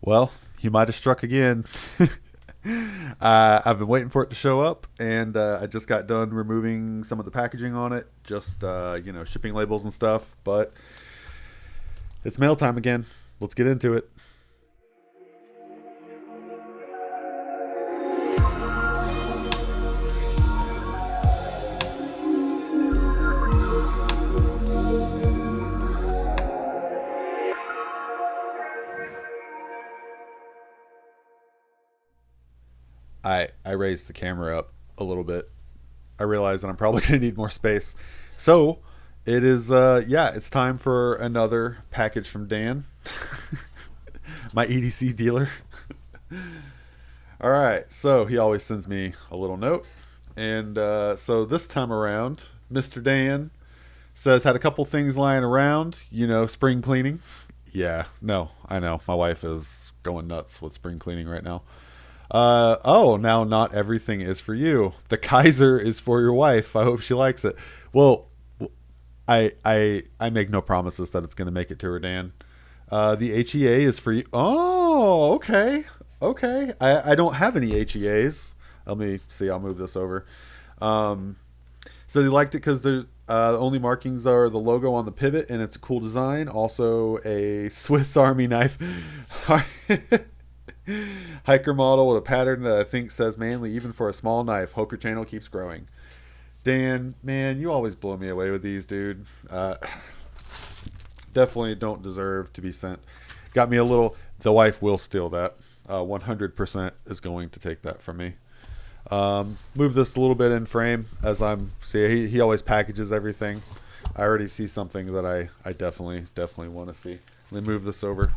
Well, you might have struck again. I've been waiting for it to show up, and I just got done removing some of the packaging on it, just shipping labels and stuff. But it's mail time again. Let's get into it. I raised the camera up a little bit. I realize that I'm probably going to need more space. So it is, it's time for another package from Dan, my EDC dealer. All right. So he always sends me a little note. And so this time around, Mr. Dan says, had a couple things lying around, spring cleaning. Yeah, no, I know. My wife is going nuts with spring cleaning right now. Now not everything is for you. The Kaiser is for your wife. I hope she likes it. Well, I make no promises that it's going to make it to her, Dan. The HEA is for you. Oh, okay. Okay. I don't have any HEAs. Let me see. I'll move this over. So they liked it because there's the only markings are the logo on the pivot, and it's a cool design. Also, a Swiss Army knife hiker model with a pattern that I think says manly even for a small knife. Hope your channel keeps growing. Dan, man, you always blow me away with these, dude. Definitely don't deserve to be sent. Got me a little. The wife will steal that. 100% is going to take that from me. Move this a little bit in frame as I'm see he always packages everything. I already see something that I definitely want to see. Let me move this over.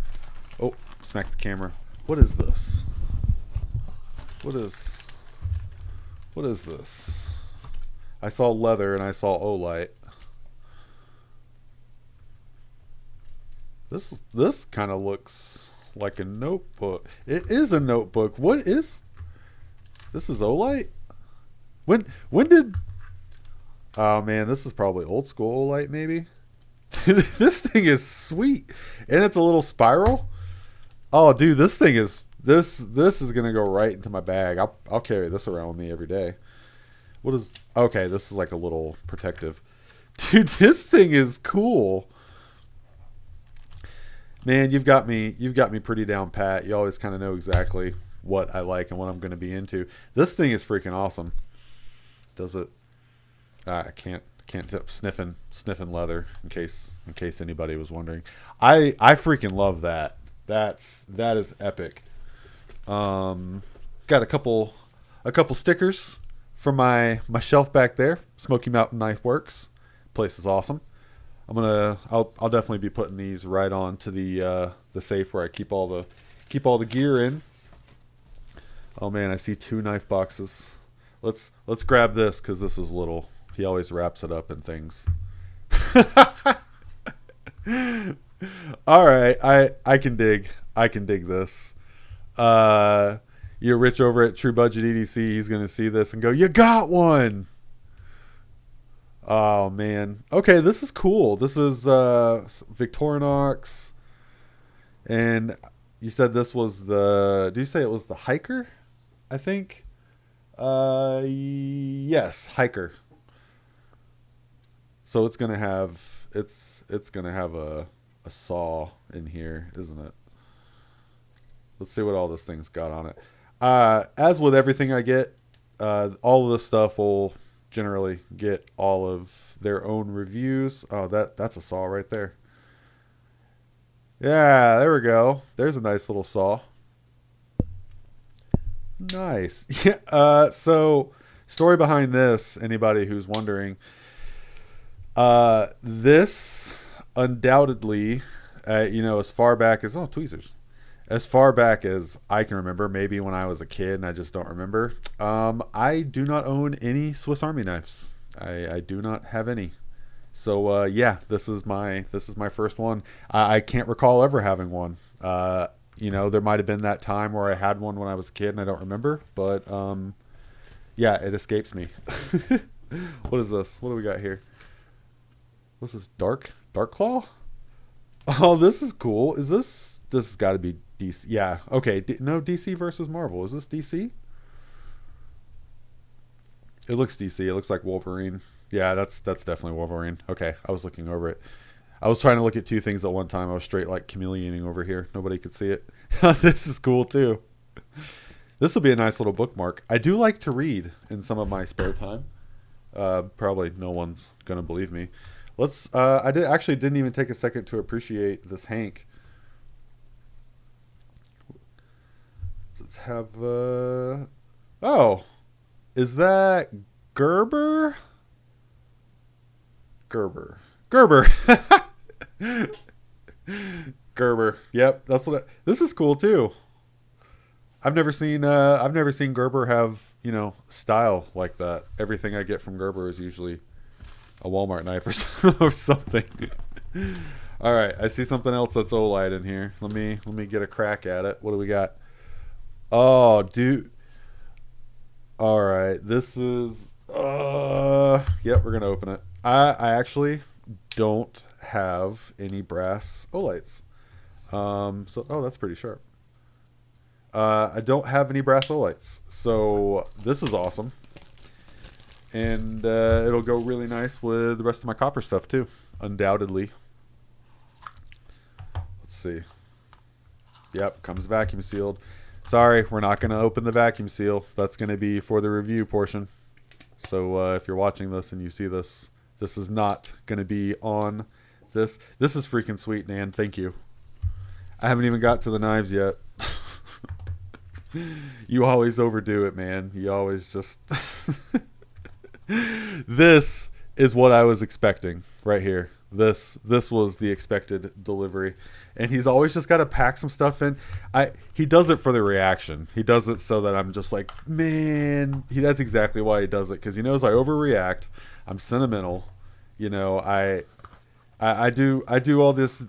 Oh, smack the camera. What is this? What is this? I saw leather and I saw Olight. This kind of looks like a notebook. It is a notebook. What is this? Is Olight? When did? Oh man, this is probably old school Olight maybe. This thing is sweet, and it's a little spiral. Oh, dude, this thing is this is gonna go right into my bag. I'll carry this around with me every day. What is? Okay, this is like a little protective. Dude, this thing is cool. Man, you've got me pretty down pat. You always kind of know exactly what I like and what I'm going to be into. This thing is freaking awesome. Does it? I can't sniffing leather in case anybody was wondering. I freaking love that. That is epic. Got a couple stickers for my shelf back there. Smoky Mountain Knife Works. Place is awesome. I'll definitely be putting these right on to the safe where I keep all the gear in. Oh man, I see 2 knife boxes. Let's grab this because this is little. He always wraps it up in things. All right, I can dig this. You're Rich over at True Budget EDC. He's gonna see this and go, "You got one." Oh man. Okay, this is cool. This is Victorinox, and you said this was the. Do you say it was the hiker? I think. Yes, hiker. So it's gonna have a saw in here, isn't it? Let's see what all this thing's got on it. As with everything I get, all of this stuff will generally get all of their own reviews. Oh, that's a saw right there. Yeah, there we go. There's a nice little saw. Nice. Yeah. So story behind this, anybody who's wondering, this undoubtedly, as far back as tweezers, as far back as I can remember, maybe when I was a kid and I just don't remember. I do not own any Swiss Army knives. I do not have any. So this is my first one. I can't recall ever having one. There might have been that time where I had one when I was a kid and I don't remember, but it escapes me. What is this? What do we got here? What's this? Dark Claw? Oh, this is cool. Is this has got to be DC. Yeah. Okay. No, DC versus Marvel. Is this DC? It looks DC. It looks like Wolverine. Yeah, that's definitely Wolverine. Okay, I was looking over it. I was trying to look at two things at one time. I was straight like chameleoning over here. Nobody could see it. This is cool too. This will be a nice little bookmark. I do like to read in some of my spare time. Probably no one's gonna believe me. Let's. Actually didn't even take a second to appreciate this Hank. Let's have. Oh, is that Gerber? Gerber. Gerber. Yep, that's what. This is cool too. I've never seen Gerber have, style like that. Everything I get from Gerber is usually a Walmart knife or something. All right, I see something else that's Olight in here. Let me get a crack at it. What do we got? Oh, dude. All right, this is yep, we're going to open it. I actually don't have any brass Olights. That's pretty sharp. I don't have any brass Olights, so this is awesome. And it'll go really nice with the rest of my copper stuff too, undoubtedly. Let's see. Yep, comes vacuum sealed. Sorry, we're not going to open the vacuum seal. That's going to be for the review portion. So if you're watching this and you see this, this is not going to be on this. This is freaking sweet, Dan. Thank you. I haven't even got to the knives yet. You always overdo it, man. You always just... This is what I was expecting right here. This was the expected delivery. And he's always just got to pack some stuff in. He does it for the reaction. He does it so that I'm just like, man. That's exactly why he does it, because he knows I overreact. I'm sentimental. I do all these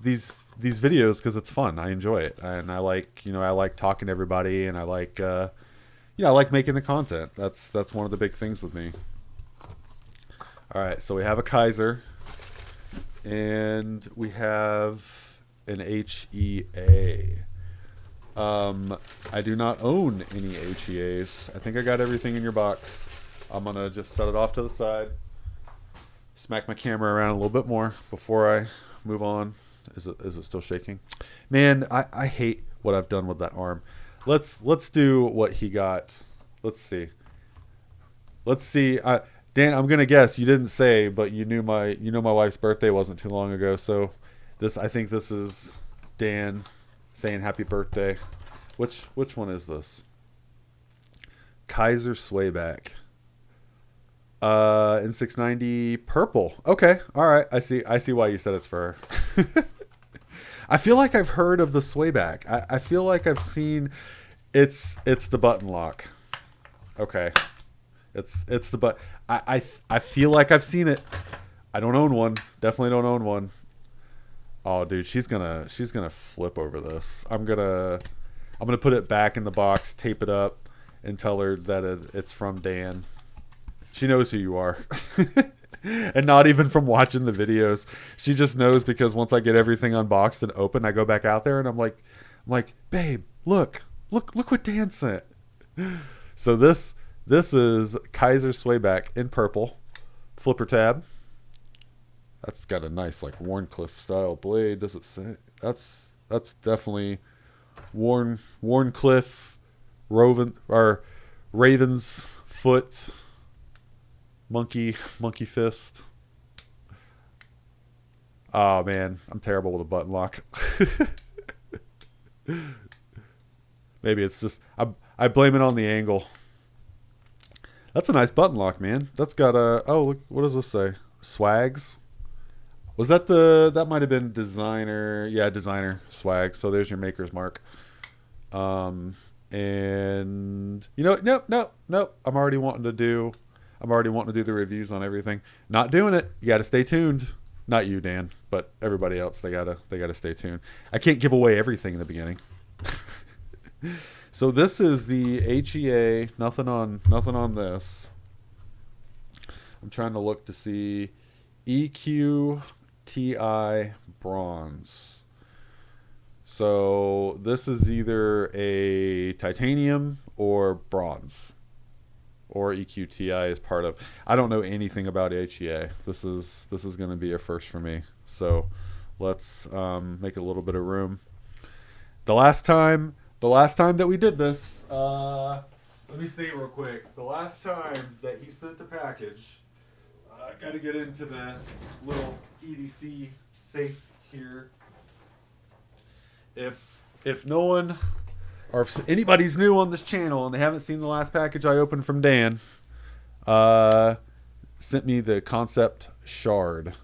videos because it's fun. I enjoy it, and I like talking to everybody, and I like making the content. That's one of the big things with me. All right, so we have a Kaiser, and we have an HEA. I do not own any HEAs. I think I got everything in your box. I'm gonna just set it off to the side. Smack my camera around a little bit more before I move on. Is it still shaking? Man, I hate what I've done with that arm. Let's do what he got. Let's see. Dan, I'm gonna guess you didn't say, but you knew my wife's birthday wasn't too long ago. So I think this is Dan saying happy birthday. Which one is this? Kaiser Swayback. In 690 purple. Okay, all right. I see why you said it's for her. I feel like I've heard of the Swayback. I feel like I've seen it's the button lock. Okay. It's the I feel like I've seen it. I don't own one. Definitely don't own one. Oh, dude, she's gonna flip over this. I'm gonna put it back in the box, tape it up, and tell her that it's from Dan. She knows who you are. And not even from watching the videos. She just knows because once I get everything unboxed and open, I go back out there and I'm like, babe, look what Dan sent. So this is Kaiser Swayback in purple, flipper tab. That's got a nice like Wharncliffe style blade. Does it say? That's definitely Wharncliffe, Raven's foot. Monkey fist. Oh man, I'm terrible with a button lock. Maybe it's just I blame it on the angle. That's a nice button lock, man. That's got a look, what does this say? Swags. Was that might have been designer? Yeah, designer swag. So there's your maker's mark. And nope. I'm already wanting to do the reviews on everything. Not doing it. You got to stay tuned. Not you, Dan, but everybody else. They gotta stay tuned. I can't give away everything in the beginning. So this is the HEA. Nothing on this. I'm trying to look to see EQTI bronze. So this is either a titanium or bronze, or EQTI is part of. I don't know anything about HEA. This is going to be a first for me. So let's make a little bit of room. The last time that we did this, let me see real quick. The last time that he sent the package, I got to get into the little EDC safe here. If no one, or if anybody's new on this channel and they haven't seen the last package I opened from Dan, sent me the Kansept Shard.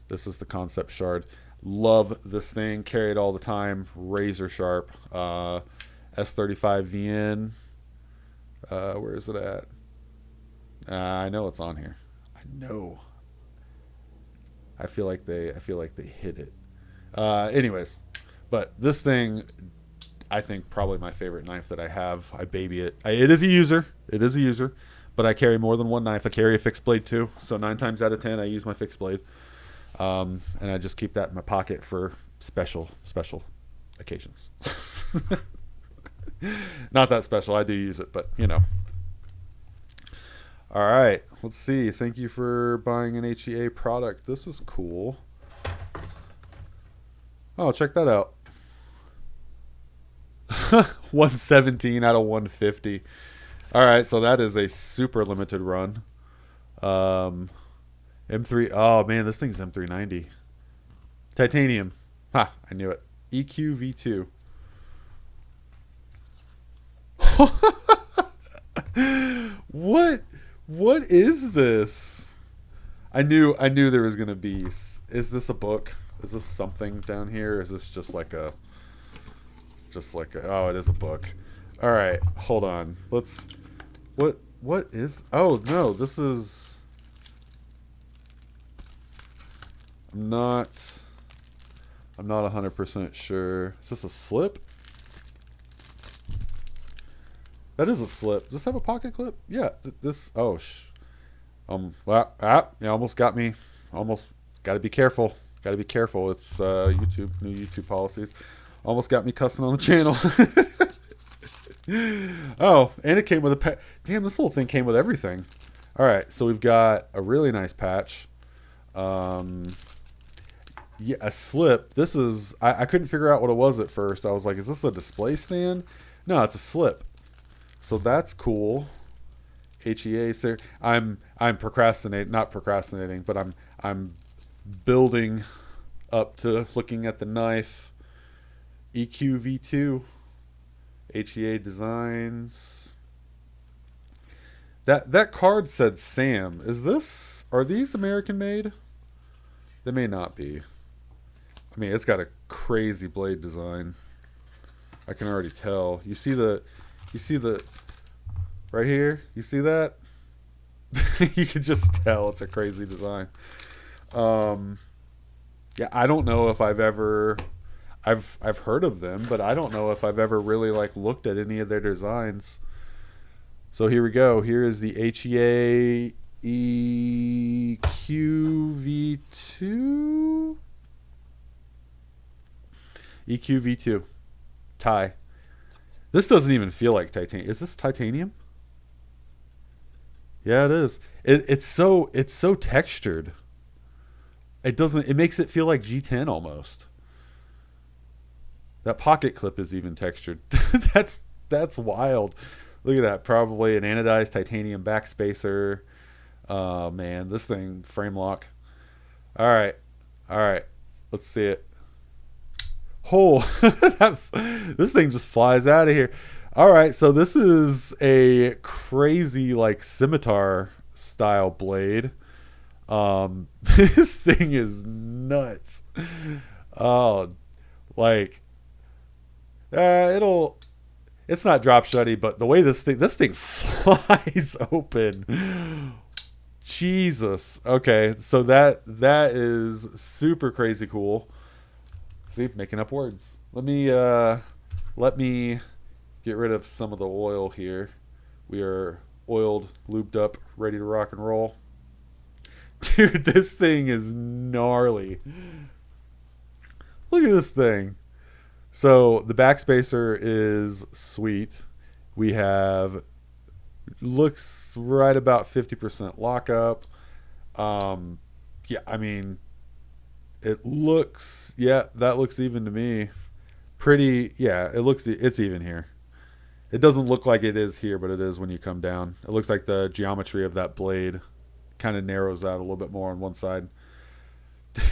This is the Kansept Shard. Love this thing. Carry it all the time. Razor sharp. S35VN. Where is it at? I know it's on here. I know. I feel like they hit it. Anyways, but this thing, I think probably my favorite knife that I have. I baby it. It is a user. But I carry more than one knife. I carry a fixed blade too. So 9 times out of 10, I use my fixed blade. And I just keep that in my pocket for special occasions. Not that special. I do use it, but you know. All right. Let's see. Thank you for buying an HEA product. This is cool. Oh, check that out. 117 out of 150. All right, so that is a super limited run. M3. Oh man, this thing's M390. Titanium. Ha! I knew it. EQ V2. What is this? I knew there was gonna be. Is this a book? Is this something down here? Is this just like a? Oh, it is a book. All right, hold on. Let's. What is? Oh no, this is. I'm not 100% sure. Is this a slip? That is a slip. Does this have a pocket clip? Yeah. This. Oh. You almost got me. Almost. Got to be careful. It's YouTube. New YouTube policies. Almost got me cussing on the channel. Oh, and it came with a damn, this whole thing came with everything. All right, so we've got a really nice patch. Yeah, a slip. This is I couldn't figure out what it was at first. I was like, is this a display stand? No, it's a slip. So that's cool. HEA. So I'm not procrastinating, but I'm building up to looking at the knife. EQ V2. HEA Designs. That card said Sam. Are these American made? They may not be. I mean, it's got a crazy blade design. I can already tell. You see the right here? You see that? You can just tell it's a crazy design. Yeah, I don't know if I've heard of them, but I don't know if I've ever really looked at any of their designs. So here we go. Here is the HEA EQV2. EQV2. Tie. This doesn't even feel like titanium. Is this titanium? Yeah, it is. It's so textured. It makes it feel like G10 almost. That pocket clip is even textured. That's wild. Look at that. Probably an anodized titanium backspacer. Oh man, this thing frame lock. All right. Let's see it. Oh, this thing just flies out of here. All right, so this is a crazy scimitar style blade. This thing is nuts. Oh, it's not drop shutty, but the way this thing flies open. Jesus. Okay, so that is super crazy cool. See, making up words. Let me get rid of some of the oil here. We are oiled, lubed up, ready to rock and roll. Dude, this thing is gnarly. Look at this thing. So the backspacer is sweet. We have, looks right about 50% lockup. Yeah, I mean, it looks, yeah, that looks even to me. Pretty, yeah, it's even here. It doesn't look like it is here, but it is when you come down. It looks like the geometry of that blade kind of narrows out a little bit more on one side.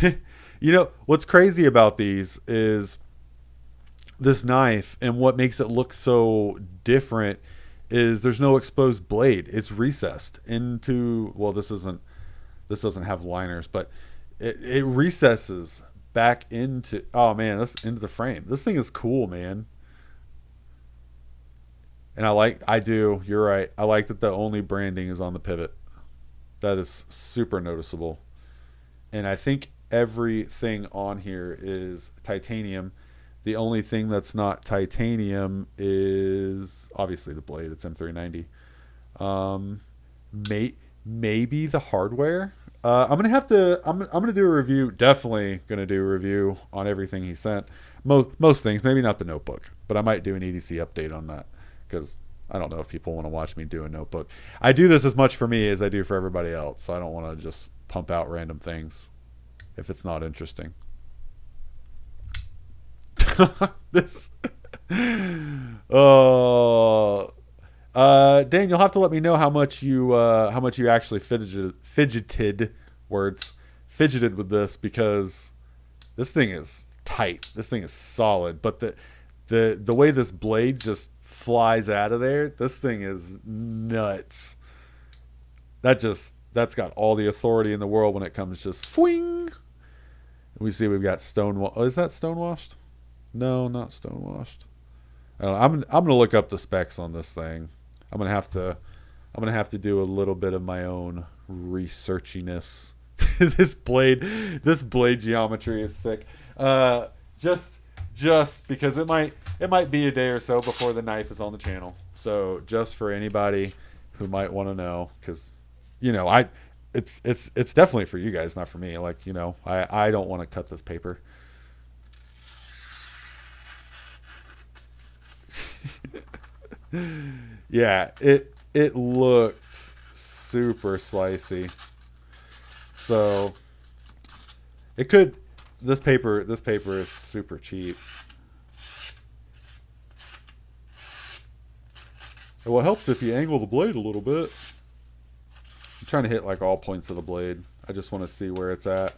You know, what's crazy about these is this knife, and what makes it look so different is there's no exposed blade. It's recessed into, well, this doesn't have liners, but it recesses back into, oh man, this into the frame. This thing is cool, man. And you're right. I like that the only branding is on the pivot. That is super noticeable. And I think everything on here is titanium. The only thing that's not titanium is obviously the blade. It's M390. Maybe the hardware. I'm gonna do a review. Definitely gonna do a review on everything he sent. Most things. Maybe not the notebook, but I might do an EDC update on that because I don't know if people want to watch me do a notebook. I do this as much for me as I do for everybody else, so I don't want to just pump out random things if it's not interesting. This oh Dan, you'll have to let me know how much you actually fidgeted with this, because this thing is tight. This thing is solid, but the way this blade just flies out of there, this thing is nuts. That's got all the authority in the world when it comes just fwing. We see we've got is that stonewashed? No, not stonewashed. I don't know. I'm gonna look up the specs on this thing. I'm gonna have to do a little bit of my own researchiness. this blade geometry is sick. Just because it might be a day or so before the knife is on the channel. So just for anybody who might want to know, because it's definitely for you guys, not for me. Like, I don't want to cut this paper. Yeah, it looked super slicey. So this paper is super cheap. And what helps if you angle the blade a little bit. I'm trying to hit like all points of the blade. I just want to see where it's at.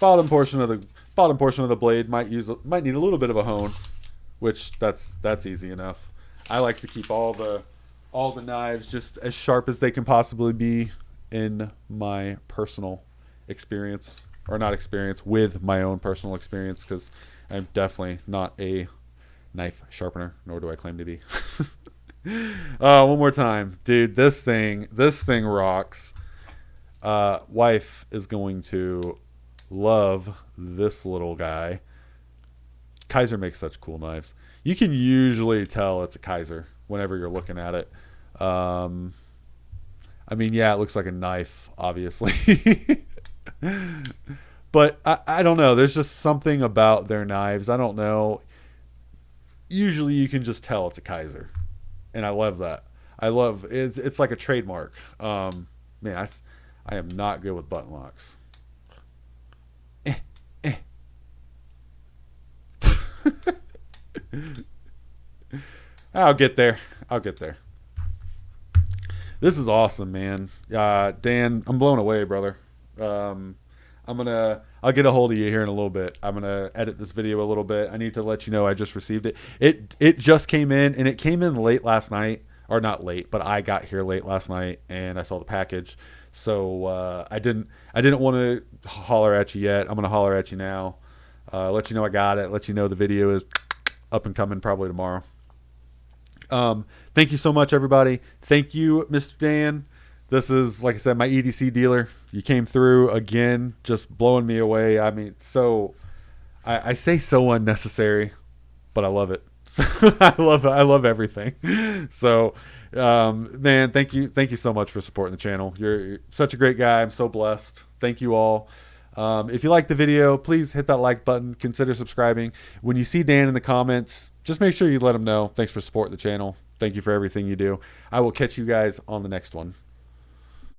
Bottom portion of the blade might need a little bit of a hone, which that's easy enough. I like to keep all the knives just as sharp as they can possibly be in my personal experience, or not experience, with my own personal experience, because I'm definitely not a knife sharpener, nor do I claim to be. One more time, dude. This thing rocks. Wife is going to love this little guy. Kaiser makes such cool knives. You can usually tell it's a Kaiser whenever you're looking at it. I mean, yeah, it looks like a knife, obviously. But I don't know. There's just something about their knives. I don't know. Usually you can just tell it's a Kaiser. And I love that. It's like a trademark. Man, I am not good with button locks. I'll get there. This is awesome, man. Dan, I'm blown away, brother. I'll get a hold of you here in a little bit. I'm gonna edit this video a little bit. I need to let you know I just received it. It just came in, and it came in late last night, or not late, but I got here late last night, and I saw the package. So I didn't want to holler at you yet. I'm gonna holler at you now. Let you know I got it. Let you know the video is up and coming probably tomorrow. Thank you so much, everybody. Thank you, Mr. Dan. This is, like I said, my EDC dealer. You came through again, just blowing me away. I mean, I say so unnecessary, but I love it. So I love everything. So, man, thank you so much for supporting the channel. You're such a great guy. I'm so blessed. Thank you all. If you like the video, please hit that like button. Consider subscribing. When you see Dan in the comments, just make sure you let him know. Thanks for supporting the channel. Thank you for everything you do. I will catch you guys on the next one.